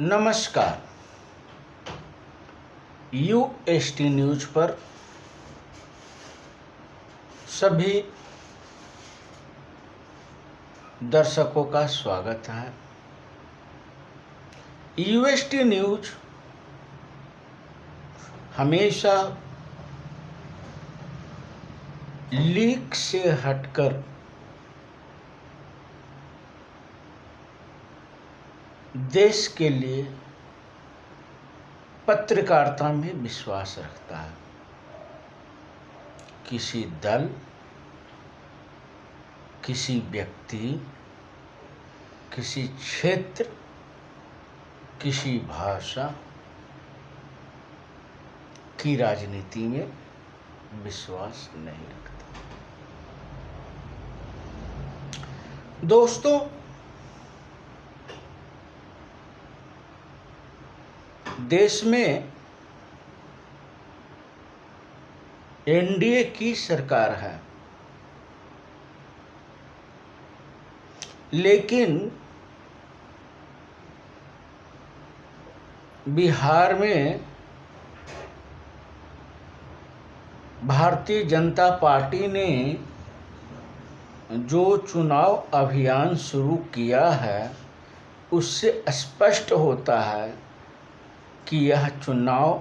नमस्कार। UST news पर सभी दर्शकों का स्वागत है। यूएसटी न्यूज हमेशा लीक से हटकर देश के लिए पत्रकारिता में विश्वास रखता है। किसी दल, किसी व्यक्ति, किसी क्षेत्र, किसी भाषा की राजनीति में विश्वास नहीं रखता। दोस्तों, देश में एनडीए की सरकार है, लेकिन बिहार में भारतीय जनता पार्टी ने जो चुनाव अभियान शुरू किया है, उससे स्पष्ट होता है कि यह चुनाव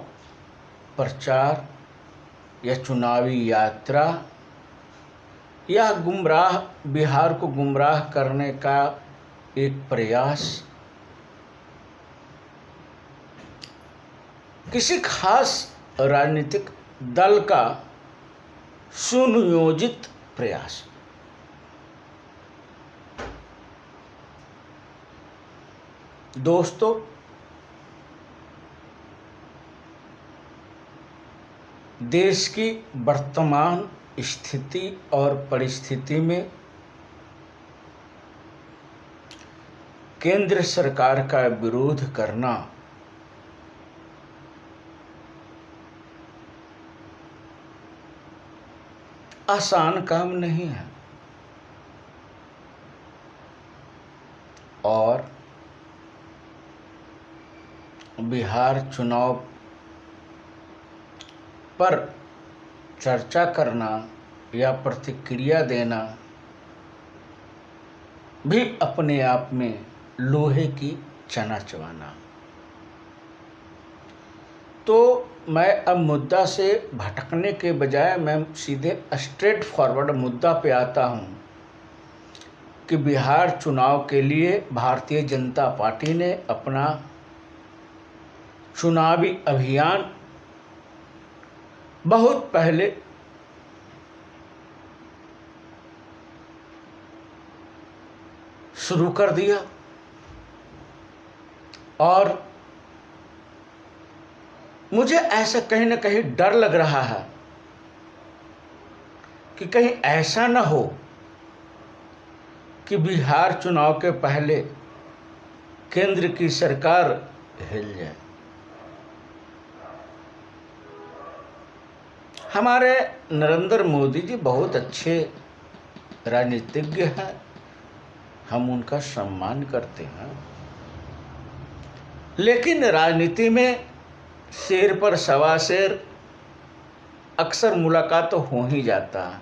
प्रचार या चुनावी यात्रा या बिहार को गुमराह करने का एक प्रयास, किसी खास राजनीतिक दल का सुनियोजित प्रयास। दोस्तों, देश की वर्तमान स्थिति और परिस्थिति में केंद्र सरकार का विरोध करना आसान काम नहीं है और बिहार चुनाव पर चर्चा करना या प्रतिक्रिया देना भी अपने आप में लोहे की चना चबाना। तो मैं अब मुद्दा से भटकने के बजाय मैं सीधे स्ट्रेट फॉरवर्ड मुद्दा पे आता हूँ कि बिहार चुनाव के लिए भारतीय जनता पार्टी ने अपना चुनावी अभियान बहुत पहले शुरू कर दिया और मुझे ऐसा कहीं ना कहीं डर लग रहा है कि कहीं ऐसा न हो कि बिहार चुनाव के पहले केंद्र की सरकार हिल जाए। हमारे नरेंद्र मोदी जी बहुत अच्छे राजनीतिज्ञ हैं, हम उनका सम्मान करते हैं, लेकिन राजनीति में शेर पर सवा शेर अक्सर मुलाकात तो हो ही जाता है।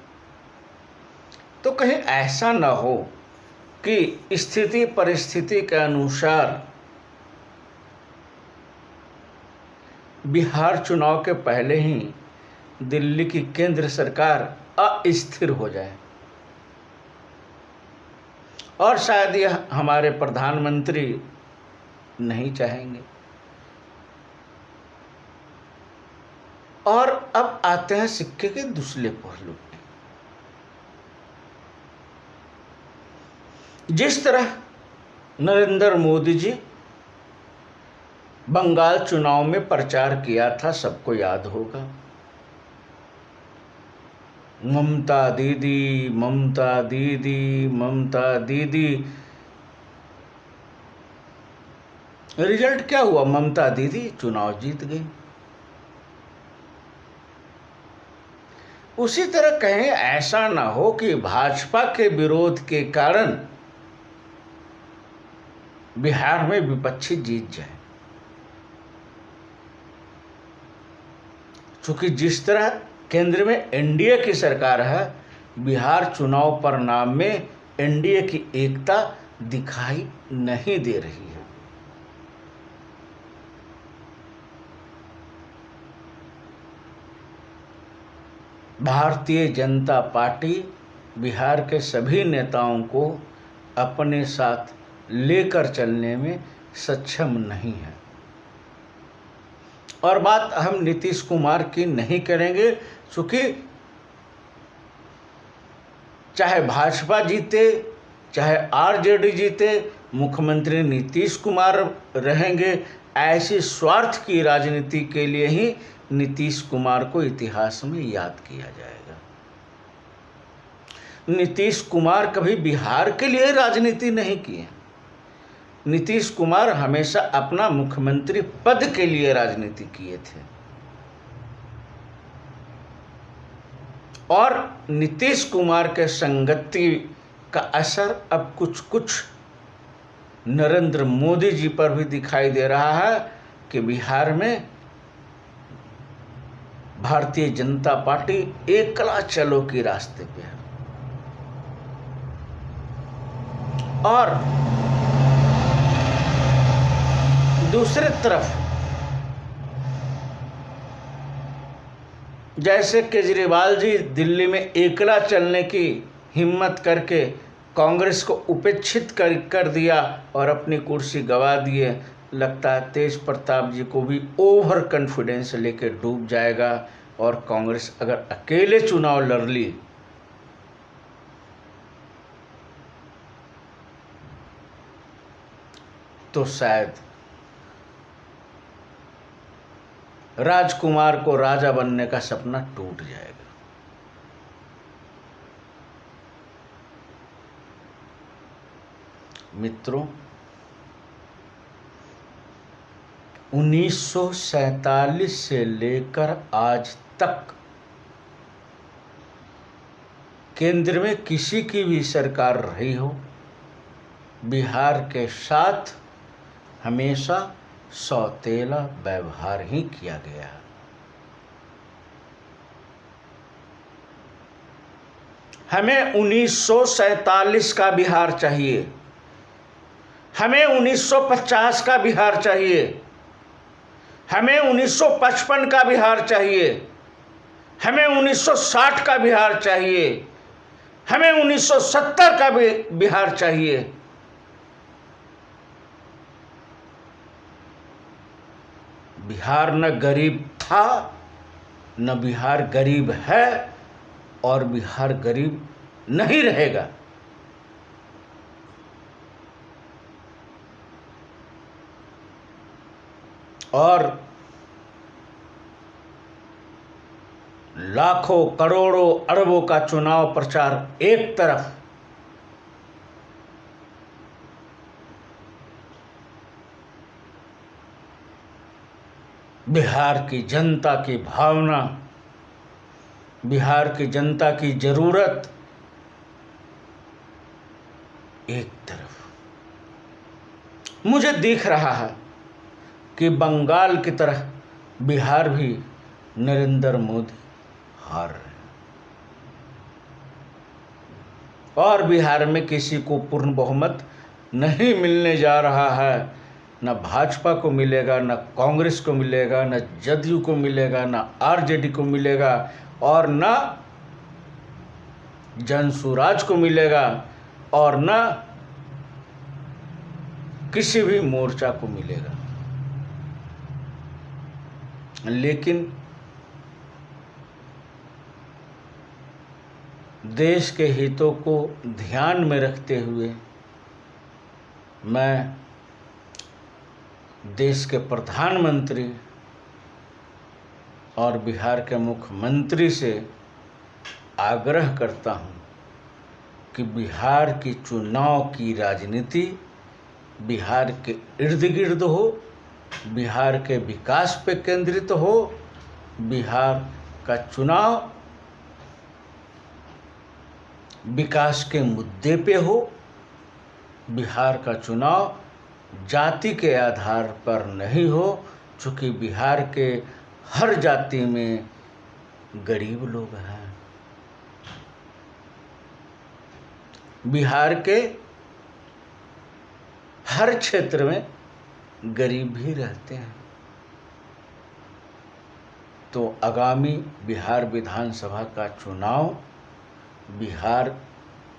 तो कहीं ऐसा न हो कि स्थिति परिस्थिति के अनुसार बिहार चुनाव के पहले ही दिल्ली की केंद्र सरकार अस्थिर हो जाए और शायद यह हमारे प्रधानमंत्री नहीं चाहेंगे। और अब आते हैं सिक्के के दूसरे पहलू पे। जिस तरह नरेंद्र मोदी जी बंगाल चुनाव में प्रचार किया था, सबको याद होगा, ममता दीदी, ममता दीदी, ममता दीदी। रिजल्ट क्या हुआ? ममता दीदी चुनाव जीत गई। उसी तरह कहीं ऐसा ना हो कि भाजपा के विरोध के कारण बिहार में विपक्षी जीत जाए। चूँकि जिस तरह केंद्र में एनडीए की सरकार है, बिहार चुनाव परिणाम में एनडीए की एकता दिखाई नहीं दे रही है। भारतीय जनता पार्टी बिहार के सभी नेताओं को अपने साथ लेकर चलने में सक्षम नहीं है। और बात हम नीतीश कुमार की नहीं करेंगे, क्योंकि चाहे भाजपा जीते चाहे आरजेडी जीते, मुख्यमंत्री नीतीश कुमार रहेंगे। ऐसी स्वार्थ की राजनीति के लिए ही नीतीश कुमार को इतिहास में याद किया जाएगा। नीतीश कुमार कभी बिहार के लिए राजनीति नहीं किए। नीतीश कुमार हमेशा अपना मुख्यमंत्री पद के लिए राजनीति किए थे। और नीतीश कुमार के संगति का असर अब कुछ कुछ नरेंद्र मोदी जी पर भी दिखाई दे रहा है कि बिहार में भारतीय जनता पार्टी एकला चलो के रास्ते पे है। और दूसरी तरफ जैसे केजरीवाल जी दिल्ली में एकला चलने की हिम्मत करके कांग्रेस को उपेक्षित कर दिया और अपनी कुर्सी गंवा दिए, लगता है तेज प्रताप जी को भी ओवर कॉन्फिडेंस लेके डूब जाएगा। और कांग्रेस अगर अकेले चुनाव लड़ ली तो शायद राजकुमार को राजा बनने का सपना टूट जाएगा। मित्रों, 1947 से लेकर आज तक केंद्र में किसी की भी सरकार रही हो, बिहार के साथ हमेशा सौतेला व्यवहार ही किया गया है। हमें 1947 का बिहार चाहिए, हमें 1950 का बिहार चाहिए, हमें 1955 का बिहार चाहिए, हमें 1960 का बिहार चाहिए, हमें 1970 का बिहार चाहिए। बिहार न गरीब था, न बिहार गरीब है, और बिहार गरीब नहीं रहेगा। और लाखों करोड़ों अरबों का चुनाव प्रचार एक तरफ, बिहार की जनता की भावना, बिहार की जनता की जरूरत एक तरफ। मुझे दिख रहा है कि बंगाल की तरह बिहार भी नरेंद्र मोदी हार रहे हैं, और बिहार में किसी को पूर्ण बहुमत नहीं मिलने जा रहा है। न भाजपा को मिलेगा, न कांग्रेस को मिलेगा, न जदयू को मिलेगा, न आरजेडी को मिलेगा, और न जनसुराज को मिलेगा, और न किसी भी मोर्चा को मिलेगा। लेकिन देश के हितों को ध्यान में रखते हुए मैं देश के प्रधानमंत्री और बिहार के मुख्यमंत्री से आग्रह करता हूं कि बिहार की चुनाव की राजनीति बिहार के इर्द गिर्द हो, बिहार के विकास पे केंद्रित हो। बिहार का चुनाव विकास के मुद्दे पे हो। बिहार का चुनाव जाति के आधार पर नहीं हो, चूँकि बिहार के हर जाति में गरीब लोग हैं। बिहार के हर क्षेत्र में गरीब भी रहते हैं। तो आगामी बिहार विधानसभा का चुनाव बिहार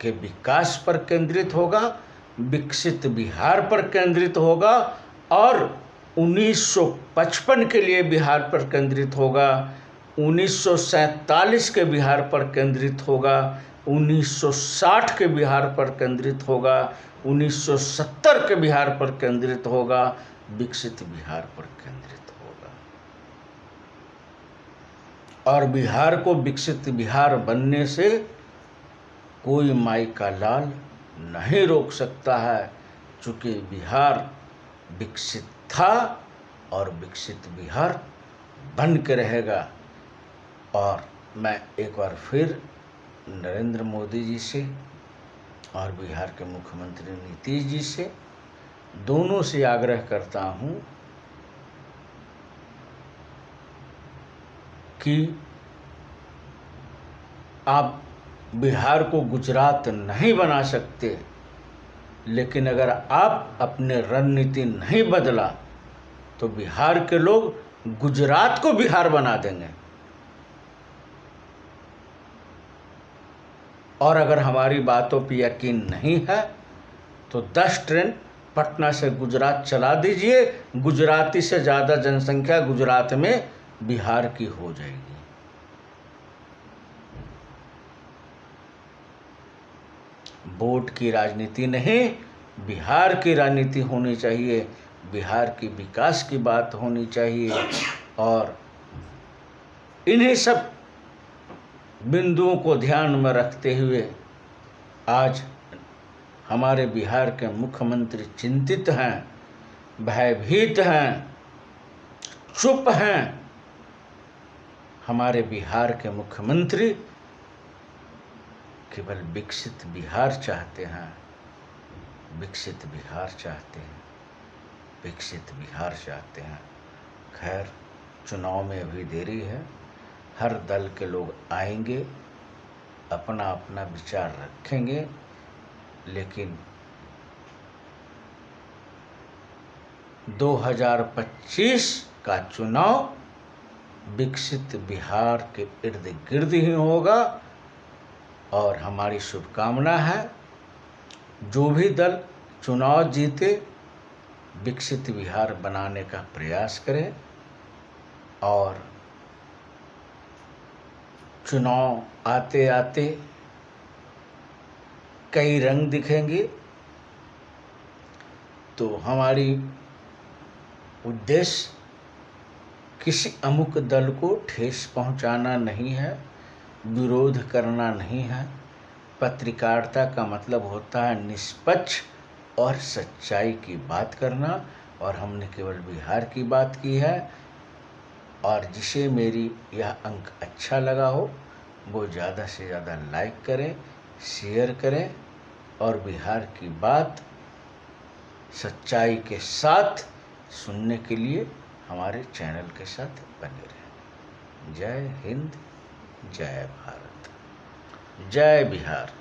के विकास पर केंद्रित होगा, विकसित बिहार पर केंद्रित होगा और 1955 के लिए बिहार पर केंद्रित होगा, 1947 के बिहार पर केंद्रित होगा, 1960 के बिहार पर केंद्रित होगा, 1970 के बिहार पर केंद्रित होगा, विकसित बिहार पर केंद्रित होगा। और बिहार को विकसित बिहार बनने से कोई माई का लाल नहीं रोक सकता है, चूँकि बिहार विकसित था और विकसित बिहार बन के रहेगा। और मैं एक बार फिर नरेंद्र मोदी जी से और बिहार के मुख्यमंत्री नीतीश जी से, दोनों से आग्रह करता हूँ कि आप बिहार को गुजरात नहीं बना सकते, लेकिन अगर आप अपने रणनीति नहीं बदला तो बिहार के लोग गुजरात को बिहार बना देंगे। और अगर हमारी बातों पर यकीन नहीं है तो 10 ट्रेन पटना से गुजरात चला दीजिए, गुजराती से ज़्यादा जनसंख्या गुजरात में बिहार की हो जाएगी। वोट की राजनीति नहीं, बिहार की राजनीति होनी चाहिए, बिहार की विकास की बात होनी चाहिए। और इन्हीं सब बिंदुओं को ध्यान में रखते हुए आज हमारे बिहार के मुख्यमंत्री चिंतित हैं, भयभीत हैं, चुप हैं। हमारे बिहार के मुख्यमंत्री केवल विकसित बिहार चाहते हैं, विकसित बिहार चाहते हैं, विकसित बिहार चाहते हैं। खैर, चुनाव में अभी देरी है, हर दल के लोग आएंगे, अपना अपना विचार रखेंगे, लेकिन 2025 का चुनाव विकसित बिहार के इर्द गिर्द ही होगा। और हमारी शुभकामना है, जो भी दल चुनाव जीते विकसित बिहार बनाने का प्रयास करें। और चुनाव आते आते कई रंग दिखेंगे, तो हमारी उद्देश्य किसी अमुक दल को ठेस पहुंचाना नहीं है, विरोध करना नहीं है। पत्रकारिता का मतलब होता है निष्पक्ष और सच्चाई की बात करना, और हमने केवल बिहार की बात की है। और जिसे मेरी यह अंक अच्छा लगा हो वो ज़्यादा से ज़्यादा लाइक करें, शेयर करें और बिहार की बात सच्चाई के साथ सुनने के लिए हमारे चैनल के साथ बने रहें। जय हिंद, जय भारत, जय बिहार।